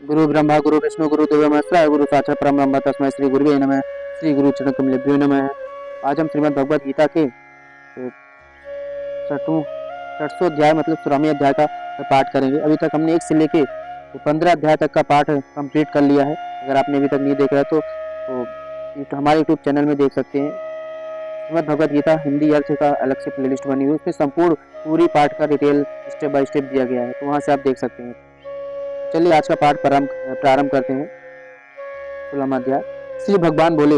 गुरु ब्रह्मा गुरु विष्णु गुरु देवो महेश्वराय गुरु साक्षात परब्रह्म तस्मै श्री गुरुवे नमः। श्री गुरु चरण कमलेभ्यो नमः। आज हम श्रीमद् भगवद गीता के छठवें अध्याय मतलब 16वें अध्याय का पाठ करेंगे। अभी तक हमने 1 से लेके 15 अध्याय तक का पाठ कंप्लीट कर लिया है। अगर आपने अभी तक नहीं देखा है तो हमारे यूट्यूब चैनल में देख सकते हैं। श्रीमद् भगवद गीता हिंदी अर्थ का अलग से प्लेलिस्ट बनी हुई है, उसमें संपूर्ण पूरी पाठ का डिटेल स्टेप बाय स्टेप दिया गया है, तो वहाँ से आप देख सकते हैं। चलिए आज का पाठ प्रारंभ करते हैं। 16वां अध्याय। श्री भगवान बोले,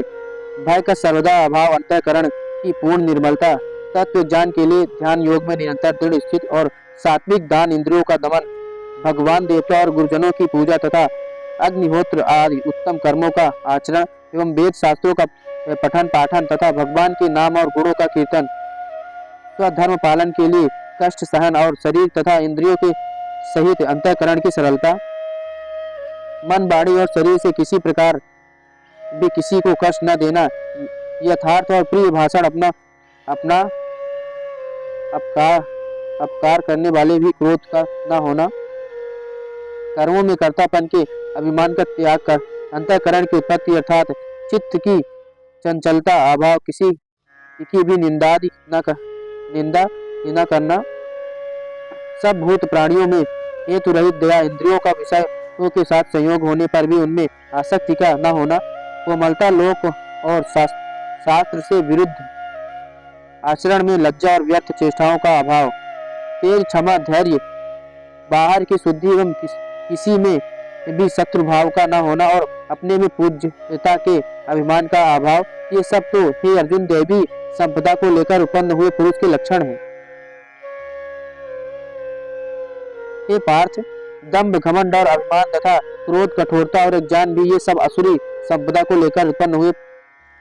भय का सर्वदा अभाव, अंतःकरण की पूर्ण निर्मलता, तत्व ज्ञान के लिए ध्यान योग में निरंतर दृढ़ स्थित और सात्विक दान, इंद्रियों का दमन, भगवान देवता और गुरुजनों की पूजा तथा अग्निहोत्र आदि उत्तम कर्मों का आचरण एवं वेद शास्त्रों का पठन पाठन तथा भगवान के नाम और गुणों का कीर्तन, स्वधर्म पालन के लिए कष्ट सहन और शरीर तथा इंद्रियों के सहित अंतःकरण की सरलता, मन वाणी और शरीर से किसी प्रकार भी किसी को कष्ट न देना, यथार्थ और प्रिय भाषण, अपना अपकार करने वाले भी क्रोध का न होना, कर्मों में कर्तापन के अभिमान का त्याग कर अंतःकरण की उत्पत्ति अर्थात चित्त की चंचलता, अभाव, किसी की भी निंदा न करना, सब भूत प्राणियों में हेतु रहित दया, इंद्रियों का विषयों के साथ संयोग होने पर भी उनमें आसक्ति का न होना, कोमलता, लोक और शास्त्र से विरुद्ध आचरण में लज्जा और व्यर्थ चेष्टाओं का अभाव, तेज, क्षमा, धैर्य, बाहर की शुद्धि एवं किसी में भी शत्रु भाव का न होना और अपने में पूज्यता के अभिमान का अभाव, ये सब तो हे अर्जुन दैवी संपदा को लेकर उत्पन्न हुए पुरुष के लक्षण हैं। हे पार्थ, दंभ, घमंड और अभिमान तथा क्रोध, कठोरता और अज्ञान भी ये सब असुरी संपदा को लेकर उत्पन्न हुए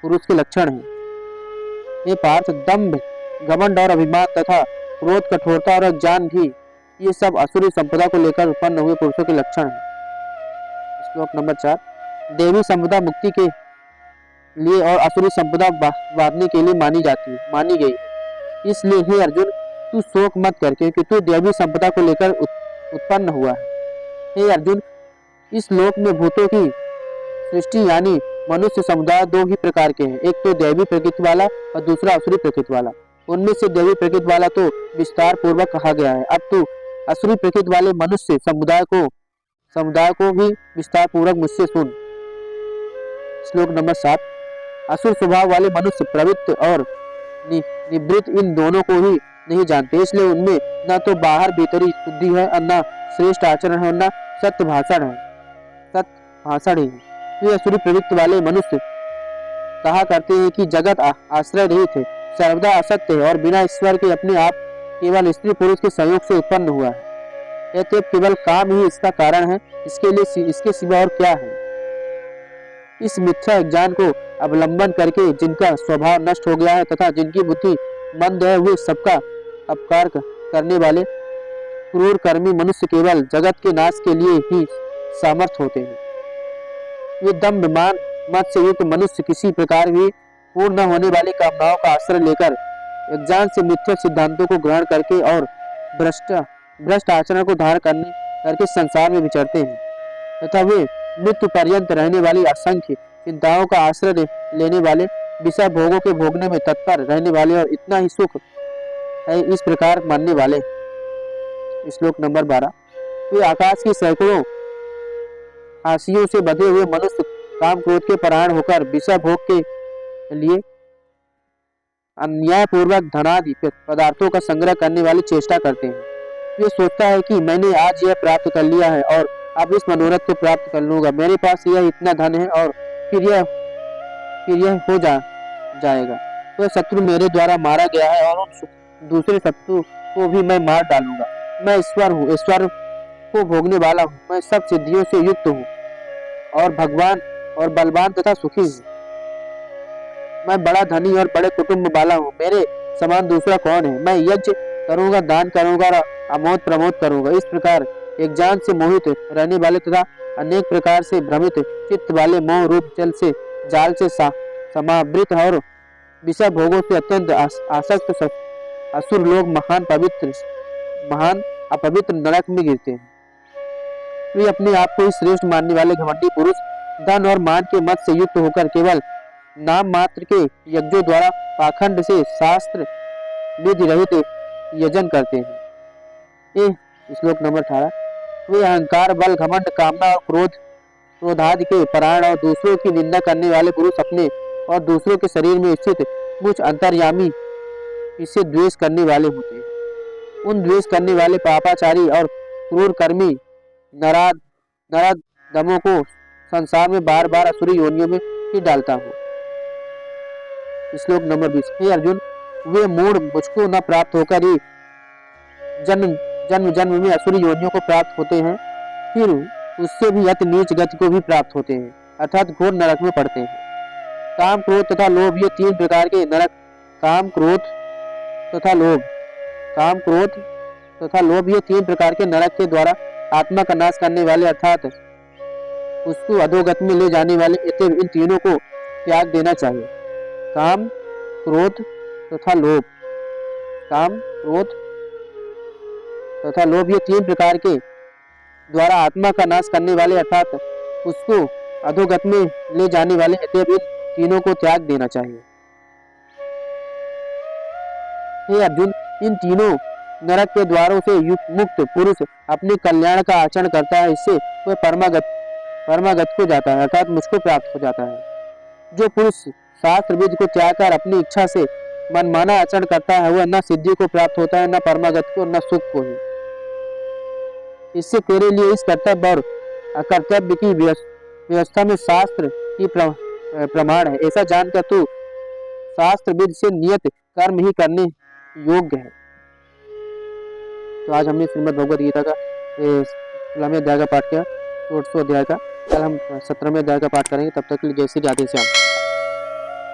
पुरुष के लक्षण हैं। हे पार्थ, दंभ, घमंड और अभिमान तथा क्रोध, कठोरता और अज्ञान भी ये सब असुरी संपदा को लेकर उत्पन्न हुए पुरुषों के लक्षण हैं। श्लोक नंबर 4। देवी संपदा मुक्ति के लिए और असुरी संपदा बांधने के लिए मानी गई है। इसलिए हे अर्जुन, तू शोक मत कर, क्योंकि तू देवी संपदा को लेकर उत्पन्न हुआ है। हे अर्जुन, इस लोक में भूतों की सृष्टि यानी मनुष्य समुदाय दो ही प्रकार के हैं, एक तो दैवी प्रकृति वाला और दूसरा असुरी प्रकृति वाला। उनमें से दैवी प्रकृति वाला तो विस्तार पूर्वक कहा गया है। अब तू असुरी प्रकृति वाले मनुष्य समुदाय को भी विस्तार पूर्वक मुझसे सुन। श्लोक नंबर 7। असुर स्वभाव वाले मनुष्य प्रवृत्त और निवृत्त इन दोनों को ही नहीं जानते, इसलिए उनमें न तो बाहर भीतरी शुद्धि है और न श्रेष्ठ आचरण है और न सत्य भाषण है। ये असुरी प्रवृत्ति वाले मनुष्य कहा करते हैं कि जगत आश्रय रहित है, सर्वदा असत्य है और बिना ईश्वर के अपने आप केवल स्त्री पुरुष के संयोग से उत्पन्न हुआ है। यह केवल काम ही इसका कारण है, इसके सिवा और क्या है। इस मिथ्या ज्ञान को अवलंबन करके जिनका स्वभाव नष्ट हो गया है तथा जिनकी बुद्धि मंद है, वे सबका अपकार करने वाले क्रूर कर्मी मनुष्य केवल जगत के नाश के लिए ही सामर्थ होते हैं। वे दंभ, मान, मत से युक्त मनुष्य किसी प्रकार भी पूर्ण न होने वाली कामनाओं का आश्रय लेकर अज्ञान से मिथ्या सिद्धांतों को ग्रहण करके और भ्रष्ट आचरण को धारण करके संसार में विचरते हैं तथा वे मृत्यु पर्यंत रहने वाली असंख्य चिंताओं का आश्रय लेने वाले, विषय भोगों के भोगने में तत्पर रहने वाले और इतना ही सुख है इस प्रकार मानने वाले। श्लोक नंबर 12। वे आकाश की सैकड़ों हाशियों से बंधे हुए मनुष्य काम क्रोध के परायण होकर विषय भोग के लिए अन्याय पूर्वक धनादि पदार्थों का संग्रह करने वाली चेष्टा करते हैं। वे सोचता है कि मैंने आज यह प्राप्त कर लिया है और अब इस मनोरथ को प्राप्त कर लूंगा, मेरे पास यह इतना धन है और फिर यह हो जाएगा, तो शत्रु मेरे द्वारा मारा गया है और उन दूसरे शत्रु को भी मैं मार डालूंगा। मैं ईश्वर हूँ, ईश्वर को भोगने वाला हूँ, मैं सब सिद्धियों से युक्त हूँ और भगवान और बलवान तथा सुखी हूँ। मैं बड़ा धनी और बड़े कुटुंब वाला हूँ, मेरे समान दूसरा कौन है। मैं यज्ञ करूंगा, दान करूंगा और अमोद प्रमोद करूंगा। इस प्रकार एक जान से मोहित रहने वाले तथा अनेक प्रकार से भ्रमित चित्त वाले मोह रूप जल से जाल से समावृत और विषय भोगों से अत्यंत आसक्त असुर लोग महान अपवित्र नरक में गिरते हैं। वे अपने आप को ही श्रेष्ठ मानने वाले घमंडी पुरुष धन और मान के मत से युक्त होकर केवल नाम मात्र के यज्ञों द्वारा पाखंड से शास्त्र विधि रहित यजन करते हैं। श्लोक नंबर 18। वे अहंकार, बल, घमंड, कामना और क्रोधादि के परायण और दूसरों की निंदा करने वाले पुरुष अपने और दूसरों के शरीर में स्थित मुझ अंतर्यामी इससे द्वेष करने वाले होते हैं। उन द्वेष करने वाले पापाचारी और क्रूर कर्मी नराधमों को संसार में बार बार असुरी योनियों में ही डालता हूँ। श्लोक नंबर 20। हे अर्जुन, वे मूढ़ मुझको न प्राप्त होकर ही जन्म जन्म में असुरी योनियों को प्राप्त होते हैं, फिर उससे भी अति नीच गति को भी प्राप्त होते हैं, अर्थात घोर नरक में पड़ते हैं। काम, क्रोध तथा लोभ ये तीन प्रकार के नरक ये तीन प्रकार के नरक के द्वारा आत्मा का नाश करने वाले अर्थात उसको अधोगति में ले जाने वाले अतएव इन तीनों को त्याग देना चाहिए। काम, क्रोध तथा लोभ। काम, क्रोध तथा लोभ ये तीन प्रकार के द्वारा आत्मा का नाश करने वाले अर्थात उसको अधोगति में ले जाने वाले अतएव इन तीनों को त्याग देना चाहिए। हे अर्जुन, इन तीनों नरक के द्वारों से मुक्त पुरुष अपने कल्याण का आचरण करता है, इससे वह परमागत को जाता है, अर्थात मुझको प्राप्त हो जाता है। जो पुरुष शास्त्र विधि को त्याग कर अपनी इच्छा से मनमाना आचरण करता है, वह न सिद्धि को प्राप्त होता है, न परमागत को, न सुख को ही। इससे तेरे लिए इस कर्तव्य और अकर्तव्य की व्यवस्था में शास्त्र की प्रमाण है। ऐसा जानकर तू शास्त्र विधि से नियत कर्म ही करने योग्य है। तो आज हमने श्रीमद् भगवद गीता का 16वें अध्याय का पाठ किया, 16 अध्याय का। कल हम 17वें अध्याय का पाठ करेंगे। तब तक के लिए जय श्री राधे श्याम।